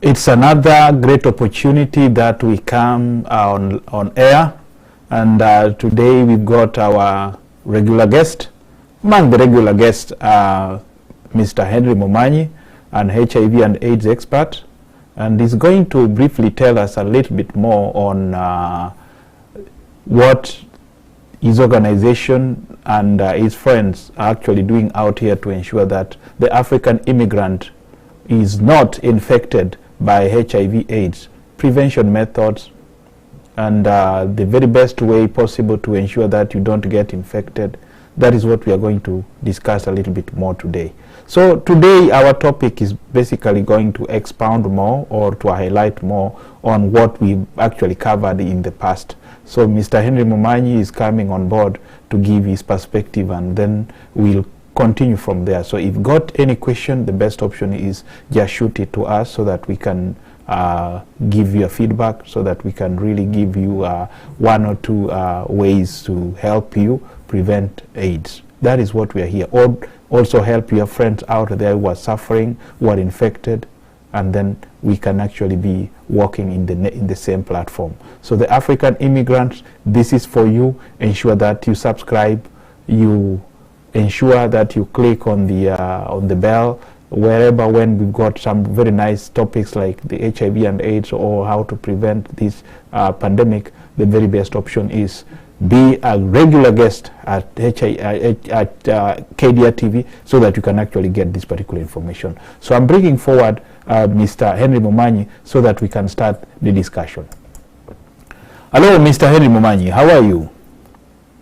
It's another great opportunity that we come on air, and today we've got our regular guest. Among the regular guests, Mr. Henry Momanyi, an HIV and AIDS expert, and he's going to briefly tell us a little bit more on what his organization and his friends are actually doing out here to ensure that the African immigrant is not infected by HIV/AIDS, prevention methods, and the very best way possible to ensure that you don't get infected. That is what we are going to discuss a little bit more today. So today our topic is basically going to expound more or to highlight more on what we actually covered in the past. So Mr. Henry Momanyi is coming on board to give his perspective, and then we'll continue from there. So if you got any question, the best option is just shoot it to us so that we can give you a feedback, so that we can really give you one or two ways to help you prevent AIDS. That is what we are here. Or also help your friends out there who are suffering, who are infected, and then we can actually be working in the same platform. So the African immigrants, this is for you. Ensure that you subscribe, you ensure that you click on the bell wherever, when we've got some very nice topics like the HIV and AIDS or how to prevent this pandemic. The very best option is be a regular guest at KDR TV so that you can actually get this particular information. So I'm bringing forward Mr. Henry Momanyi so that we can start the discussion. Hello, Mr. Henry Momanyi, how are you?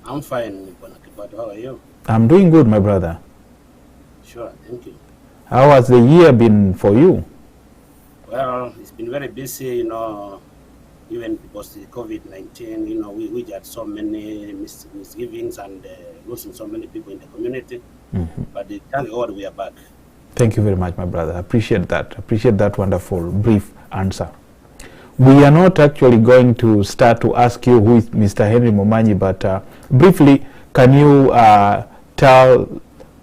I'm fine, how are you? I'm doing good, my brother. Sure, thank you. How has the year been for you? Well, it's been very busy, even because the COVID-19, we had so many misgivings and losing so many people in the community. Mm-hmm. But thank God we are back. Thank you very much, my brother. I appreciate that. Appreciate that wonderful, brief answer. We are not actually going to start to ask you who is Mr. Henry Momanyi, but briefly, can you tell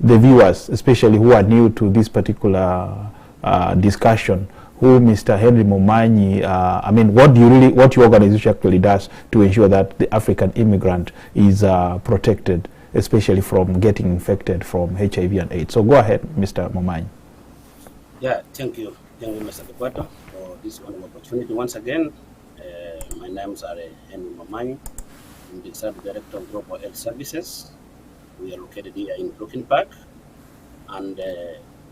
the viewers, especially who are new to this particular discussion, who Mr. Henry Momanyi, what your organization actually does to ensure that the African immigrant is protected, especially from getting infected from HIV and AIDS. So go ahead, Mr. Momanyi. Yeah, thank you. Thank you, Mr. Kekwato, for this wonderful opportunity. Once again, my name is Henry Momanyi. I'm the Executive Director of Global Health Services. We are located here in Brooklyn Park, and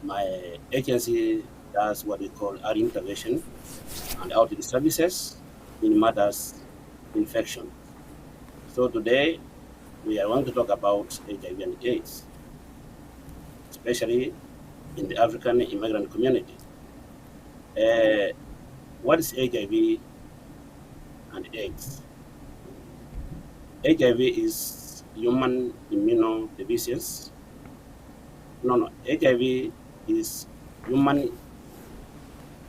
my agency does what we call early intervention and outreach services in matters infection. So today we are going to talk about HIV and AIDS, especially in the African immigrant community. What is HIV and AIDS? HIV is human immunodeficiency. HIV is human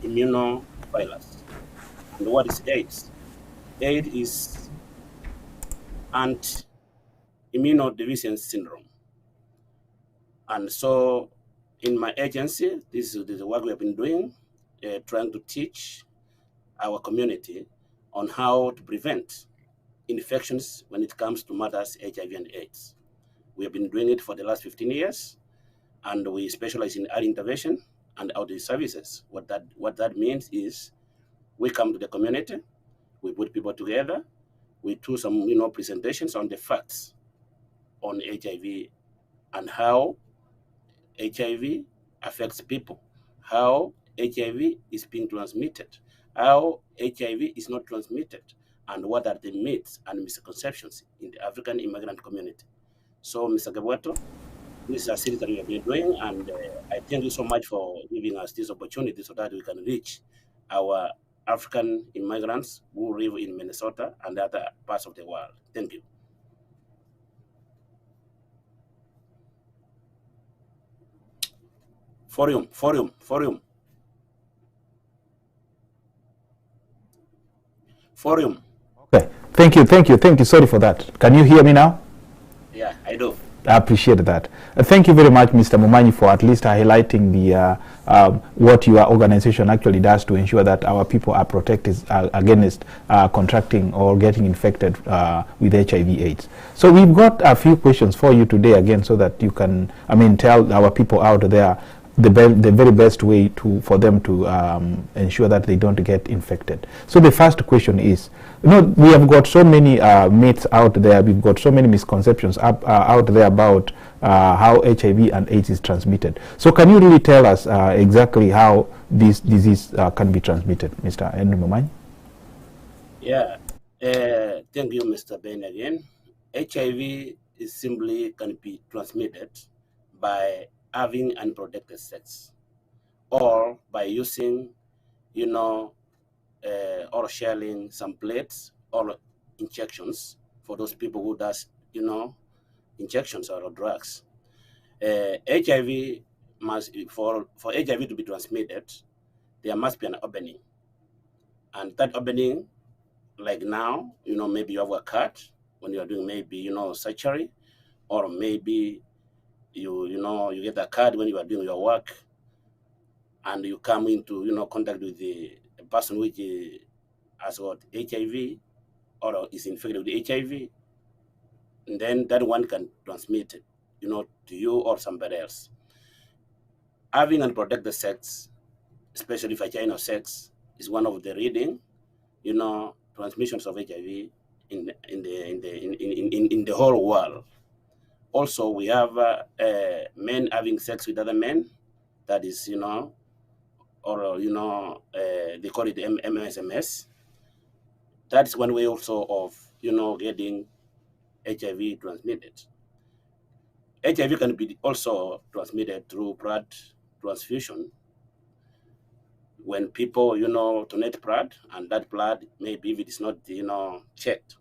immunovirus. And what is AIDS? AIDS is anti-immunodeficiency syndrome. And so in my agency, this is the work we have been doing, trying to teach our community on how to prevent infections when it comes to matters HIV and AIDS. We have been doing it for the last 15 years, and we specialize in early intervention and outreach services. What that means is we come to the community, we put people together, we do some presentations on the facts on HIV and how HIV affects people, how HIV is being transmitted, how HIV is not transmitted, and what are the myths and misconceptions in the African immigrant community. So, Mr. Kekwato, this is a series that we have been doing, and I thank you so much for giving us this opportunity so that we can reach our African immigrants who live in Minnesota and other parts of the world. Thank you. Forum. Okay. Thank you. Sorry for that. Can you hear me now? Yeah, I do. I appreciate that. Thank you very much, Mr. Mumanyi, for at least highlighting the what your organization actually does to ensure that our people are protected against contracting or getting infected with HIV/AIDS. So we've got a few questions for you today again, so that you can, tell our people out there the very best way for them to ensure that they don't get infected. So the first question is, we have got so many myths out there, we've got so many misconceptions out there about how HIV and AIDS is transmitted. So can you really tell us exactly how this disease can be transmitted, Mr. Henry Mumanyi? Yeah, thank you, Mr. Ben again. HIV is simply can be transmitted by having unprotected sex, or by using, or sharing some plates or injections for those people who does, injections or drugs. HIV must, for HIV to be transmitted, there must be an opening, and that opening, like now, maybe you have a cut when you are doing maybe surgery, or maybe you get a card when you are doing your work, and you come into contact with the person which has got HIV or is infected with HIV, and then that one can transmit it, to you or somebody else. Having unprotected sex, especially vaginal sex, is one of the leading, transmissions of HIV in the whole world. Also, we have men having sex with other men. That is, or they call it MSMS. That's one way also of getting HIV transmitted. HIV can be also transmitted through blood transfusion. When people donate blood, and that blood, maybe if it is not checked,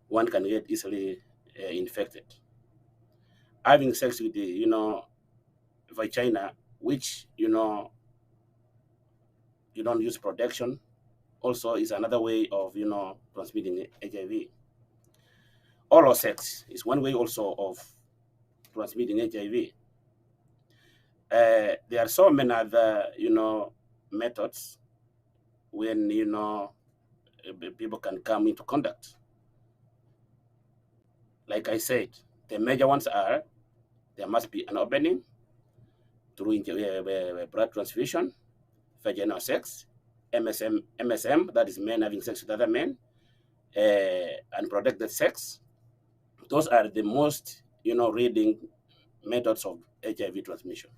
one can get easily infected. Having sex with the vagina, which you don't use protection, also is another way of transmitting HIV. Oral sex is one way also of transmitting HIV. There are so many other methods when people can come into contact. Like I said, the major ones are, there must be an opening through blood transfusion, vaginal sex, MSM, that is men having sex with other men, unprotected sex. Those are the most leading methods of HIV transmission.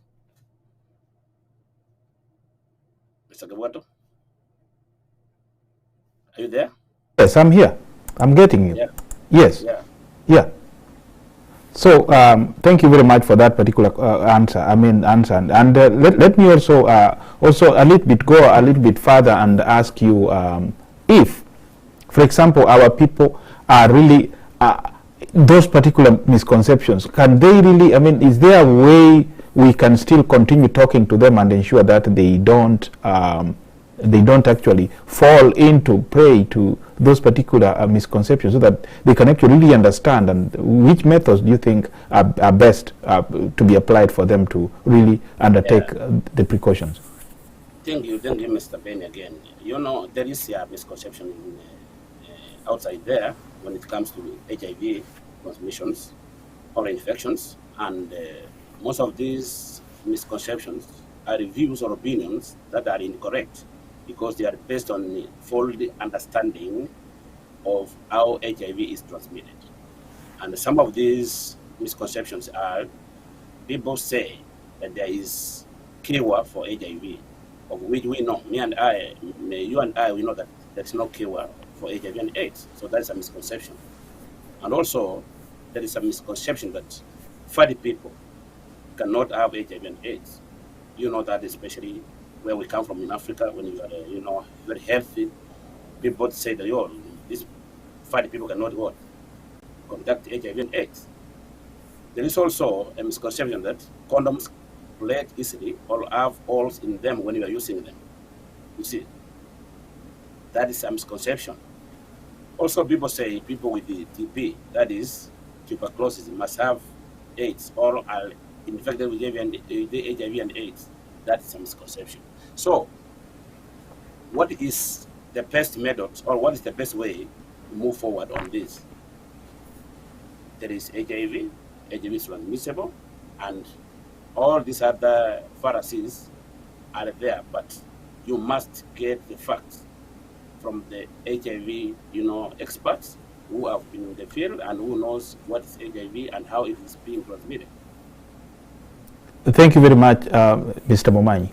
Mr. Gawato, are you there? Yes, I'm here. I'm getting you. Yeah. Yes. Yeah. So thank you very much for that particular answer. And let me also go a little bit further and ask you if, for example, our people are really those particular misconceptions. Can they really? Is there a way we can still continue talking to them and ensure that they don't actually fall into prey to those particular misconceptions, so that they can actually really understand? And which methods do you think are best to be applied for them to really undertake the precautions? Thank you, Mr. Ben again. There is a misconception outside there when it comes to HIV transmissions or infections, and most of these misconceptions are views or opinions that are incorrect, because they are based on faulty understanding of how HIV is transmitted. And some of these misconceptions are, people say that there is cure for HIV, of which we know, you and I, we know that there is no cure for HIV and AIDS. So that is a misconception. And also, there is a misconception that fatty people cannot have HIV and AIDS. You know that, especially where we come from in Africa, when you are, very healthy, people say that, these fatty people cannot conduct HIV and AIDS. There is also a misconception that condoms break easily or have holes in them when you are using them. You see, that is a misconception. Also, people say people with the TB, that is tuberculosis must have AIDS or are infected with HIV and AIDS. That is a misconception. So, what is the best method, or what is the best way to move forward on this? There is HIV is transmissible, and all these other Pharisees are there, but you must get the facts from the HIV, experts who have been in the field and who knows what is HIV and how it is being transmitted. Thank you very much, Mr. Momanyi.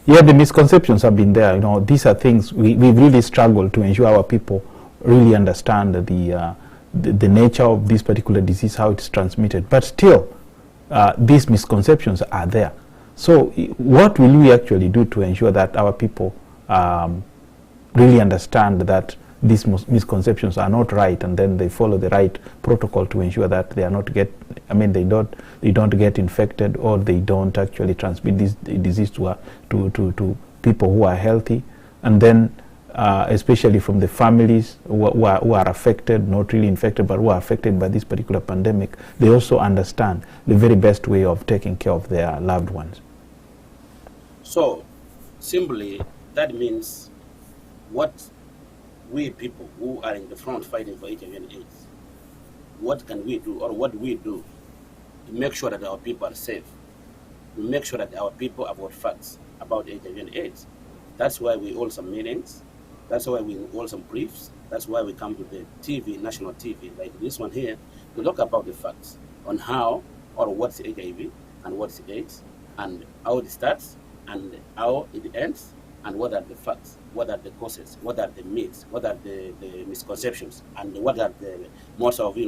Yeah, the misconceptions have been there. These are things we've really struggled to ensure our people really understand the nature of this particular disease, how it's transmitted. But still, these misconceptions are there. So what will we actually do to ensure that our people really understand that these misconceptions are not right, and then they follow the right protocol to ensure that they are not they don't get infected, or they don't actually transmit this disease to people who are healthy, and then especially from the families who are affected, not really infected, but who are affected by this particular pandemic, they also understand the very best way of taking care of their loved ones. So, simply, that means what we people who are in the front fighting for HIV and AIDS, what can we do, or what we do to make sure that our people are safe, to make sure that our people have got facts about HIV and AIDS? That's why we hold some meetings, that's why we hold some briefs, that's why we come to the TV, national TV, like this one here, to talk about the facts on how or what's HIV and what's AIDS, and how it starts, and how it ends, and what are the facts, what are the causes, what are the myths, what are the misconceptions, and what are the modes of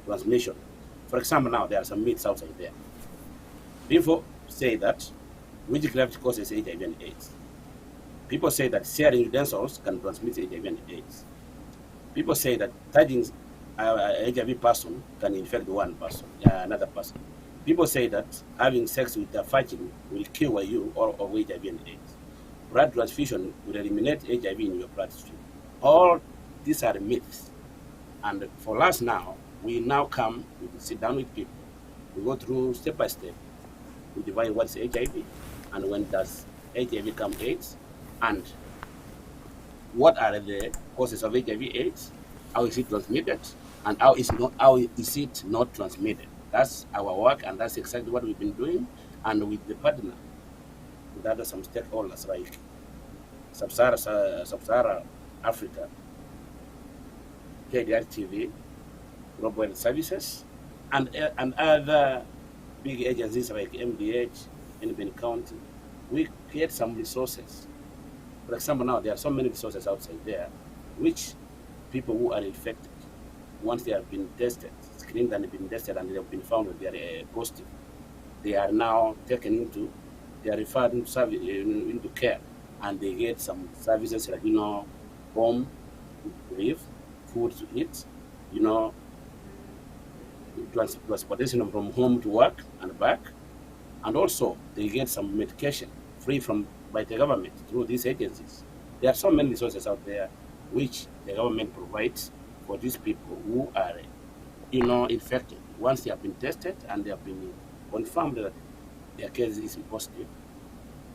transmission. For example, now there are some myths outside there. People say that witchcraft causes HIV and AIDS. People say that sharing utensils can transmit HIV and AIDS. People say that touching a HIV person can infect another person. People say that having sex with a virgin will cure you of HIV and AIDS. Blood transfusion will eliminate HIV in your bloodstream. All these are myths. And for us now, we sit down with people. We go through step by step. We divide what's HIV, and when does HIV become AIDS, and what are the causes of HIV/AIDS, how is it transmitted, and how is it not transmitted. That's our work, and that's exactly what we've been doing, and with the partner, with other some stakeholders like Sub-Saharan Africa, KDR TV, Global Health Services, and other big agencies like MDH in Benue County. We create some resources. For example, now there are so many resources outside there, which people who are infected, once they have been tested, screened and been tested, and they have been found that they are positive, they are now taken into, they are referred into care, and they get some services like home to live, food to eat, transportation from home to work and back, and also they get some medication free by the government through these agencies. There are so many resources out there which the government provides for these people who are, infected. Once they have been tested and they have been confirmed that their case is positive,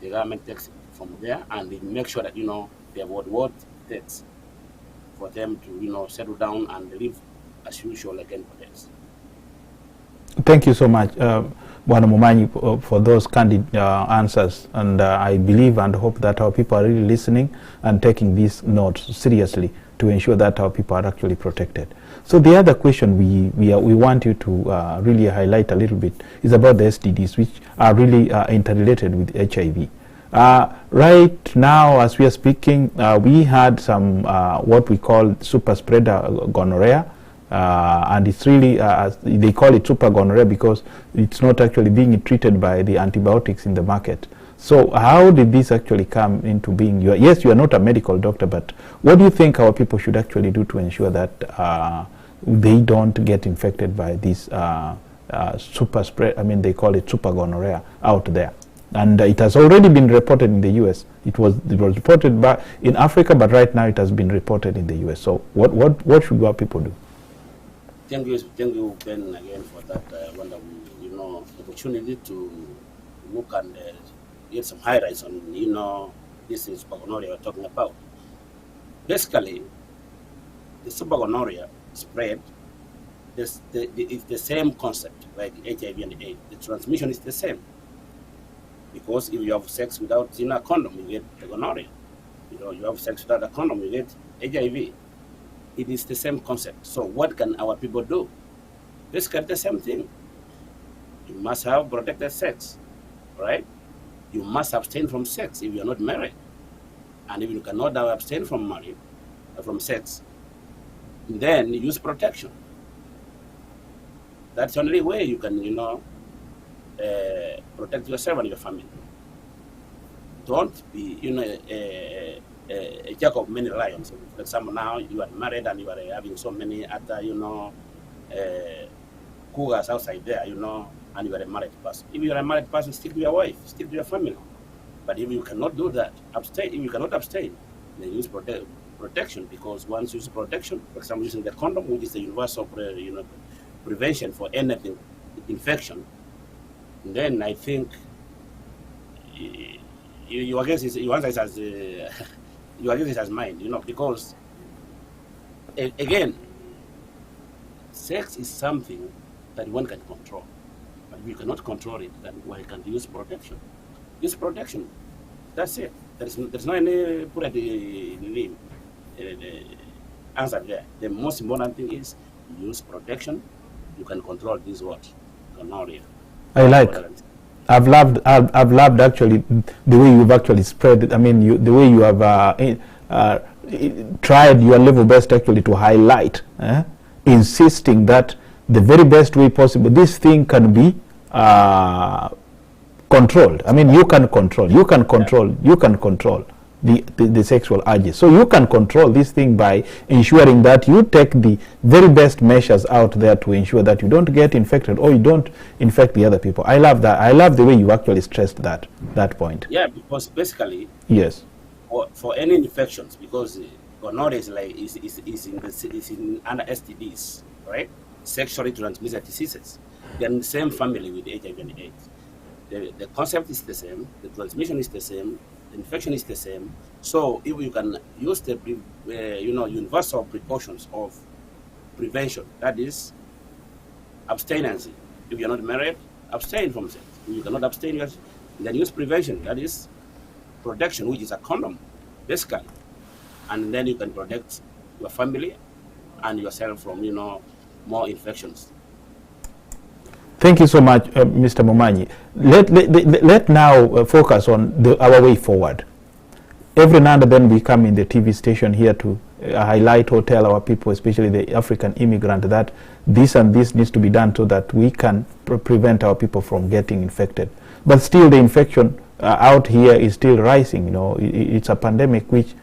the government takes it from there and they make sure that, they have what it takes for them to, settle down and live as usual again for this. Thank you so much, Bwana Momanyi, for those candid answers, and I believe and hope that our people are really listening and taking these notes seriously to ensure that our people are actually protected. So the other question we want you to really highlight a little bit is about the STDs, which are really interrelated with HIV. Right now, as we are speaking, we had some what we call super spreader gonorrhea. And it's really, they call it super gonorrhea because it's not actually being treated by the antibiotics in the market. So how did this actually come into being? Yes, you are not a medical doctor, but what do you think our people should actually do to ensure that they don't get infected by this super spread? I mean, they call it super gonorrhea out there. And it has already been reported in the US. It was reported in Africa, but right now it has been reported in the US. So what should our people do? thank you, Ben, again for that wonderful, opportunity to look and get some highlights on, this is gonorrhea we're talking about. Basically, the supergonorrhea spread, it's the same concept like HIV and AIDS. The transmission is the same because if you have sex without a condom, you get the gonorrhea. You have sex without a condom, you get HIV. It is the same concept. So what can our people do? Basically the same thing. You must have protected sex, right? You must abstain from sex if you're not married. And if you cannot abstain from sex, then use protection. That's the only way you can, protect yourself and your family. Don't be, a jack of many lions. For example, now you are married and you are having so many other, cougars outside there, and you are a married person. If you are a married person, stick to your wife, stick to your family. But if you cannot do that, abstain. If you cannot abstain, then use protection, because once you use protection, for example, using the condom, which is the universal prevention for anything, infection, then I think your answer is as mine, because again, sex is something that one can control. But if you cannot control it, then one can use protection. Use protection. That's it. There's no any put at the answer there. The most important thing is use protection. You can control this gonorrhea. I've loved actually the way you've actually spread it. I mean, the way you have tried your level best actually to highlight, insisting that the very best way possible this thing can be controlled. I mean, you can control the sexual urges. So you can control this thing by ensuring that you take the very best measures out there to ensure that you don't get infected or you don't infect the other people. I love that. I love the way you actually stressed that point. Yeah, because basically, yes, for any infections, because gonorrhea is in under STDs, right? Sexually transmitted diseases. They're in the same family with HIV and AIDS. The concept is the same. The transmission is the same. Infection is the same. So if you can use the universal precautions of prevention, that is abstinence. If you're not married, abstain from sex. If you cannot abstain, then use prevention, that is protection, which is a condom, basically. And then you can protect your family and yourself from more infections. Thank you so much, Mr. Momanyi. Let now focus on our way forward. Every now and then we come in the TV station here to highlight or tell our people, especially the African immigrant, that this and this needs to be done so that we can prevent our people from getting infected. But still the infection out here is still rising. It's a pandemic which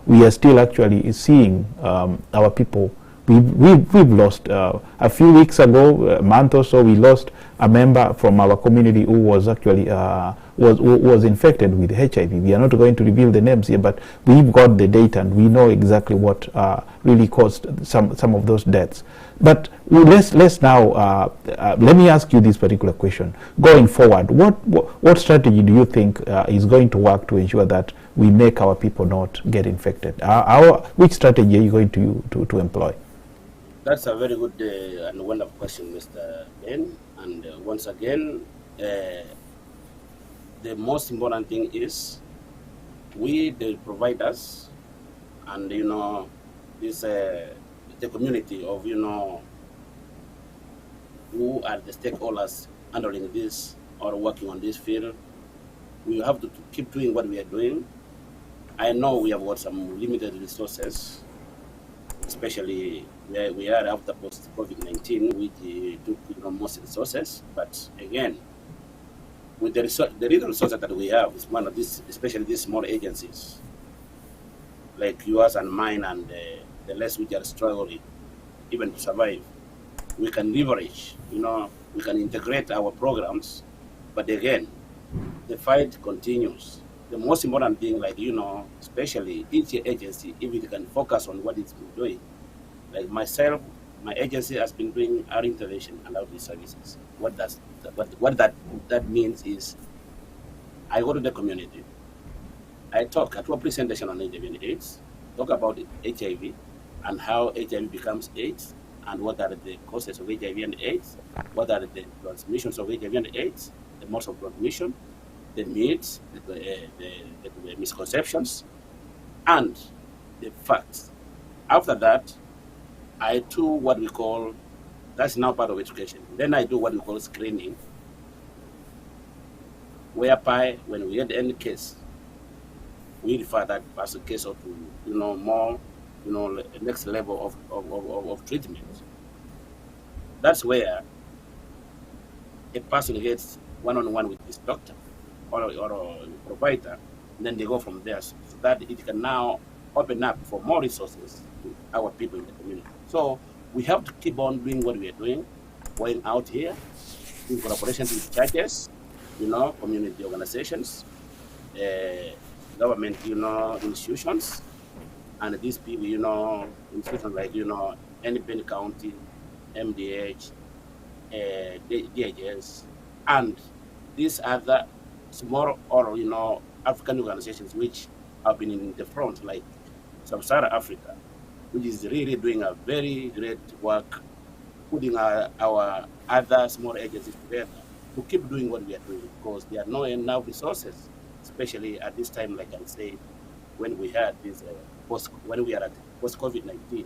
we are still actually seeing our people. We've lost a few weeks ago, a month or so, we lost a member from our community who was actually was infected with HIV. We are not going to reveal the names here, but we've got the data and we know exactly what really caused some of those deaths. But let's now let me ask you this particular question. Going forward, what strategy do you think is going to work to ensure that we make our people not get infected? Which strategy are you going to employ? That's a very good and wonderful question, Mr. Ben. And once again, the most important thing is we, the providers, and this the community of who are the stakeholders handling this or working on this field. We have to keep doing what we are doing. I know we have got some limited resources, especially where we are after post-COVID-19, which took most resources. But again, with the little resources that we have, is one of these, especially these small agencies, like yours and mine, and the less which are struggling, even to survive, we can leverage, we can integrate our programs. But again, the fight continues. The most important thing, especially each agency, if it can focus on what it's been doing. Like myself, my agency has been doing our intervention and outreach services. What that means is I go to the community, I do a presentation on HIV and AIDS, talk about HIV and how HIV becomes AIDS, and what are the causes of HIV and AIDS, what are the transmissions of HIV and AIDS, the modes of transmission, the myths, the misconceptions, and the facts. After that, I do what we call, that's now part of education. Then I do what we call screening, whereby when we get any case, we refer that person case or to, more, next level of treatment. That's where a person gets one-on-one with his doctor or a provider, and then they go from there so that it can now open up for more resources to our people in the community. So we have to keep on doing what we are doing, going out here, in collaboration with churches, community organizations, uh, government, institutions, and these people, institutions like, NPN County, MDH, DHS, and these other small or, African organizations which have been in the front, like Sub-Saharan Africa, which is really doing a very great work, putting our other small agencies together to keep doing what we are doing, because there are no enough resources, especially at this time, like I said, when we had this when we are at post COVID-19.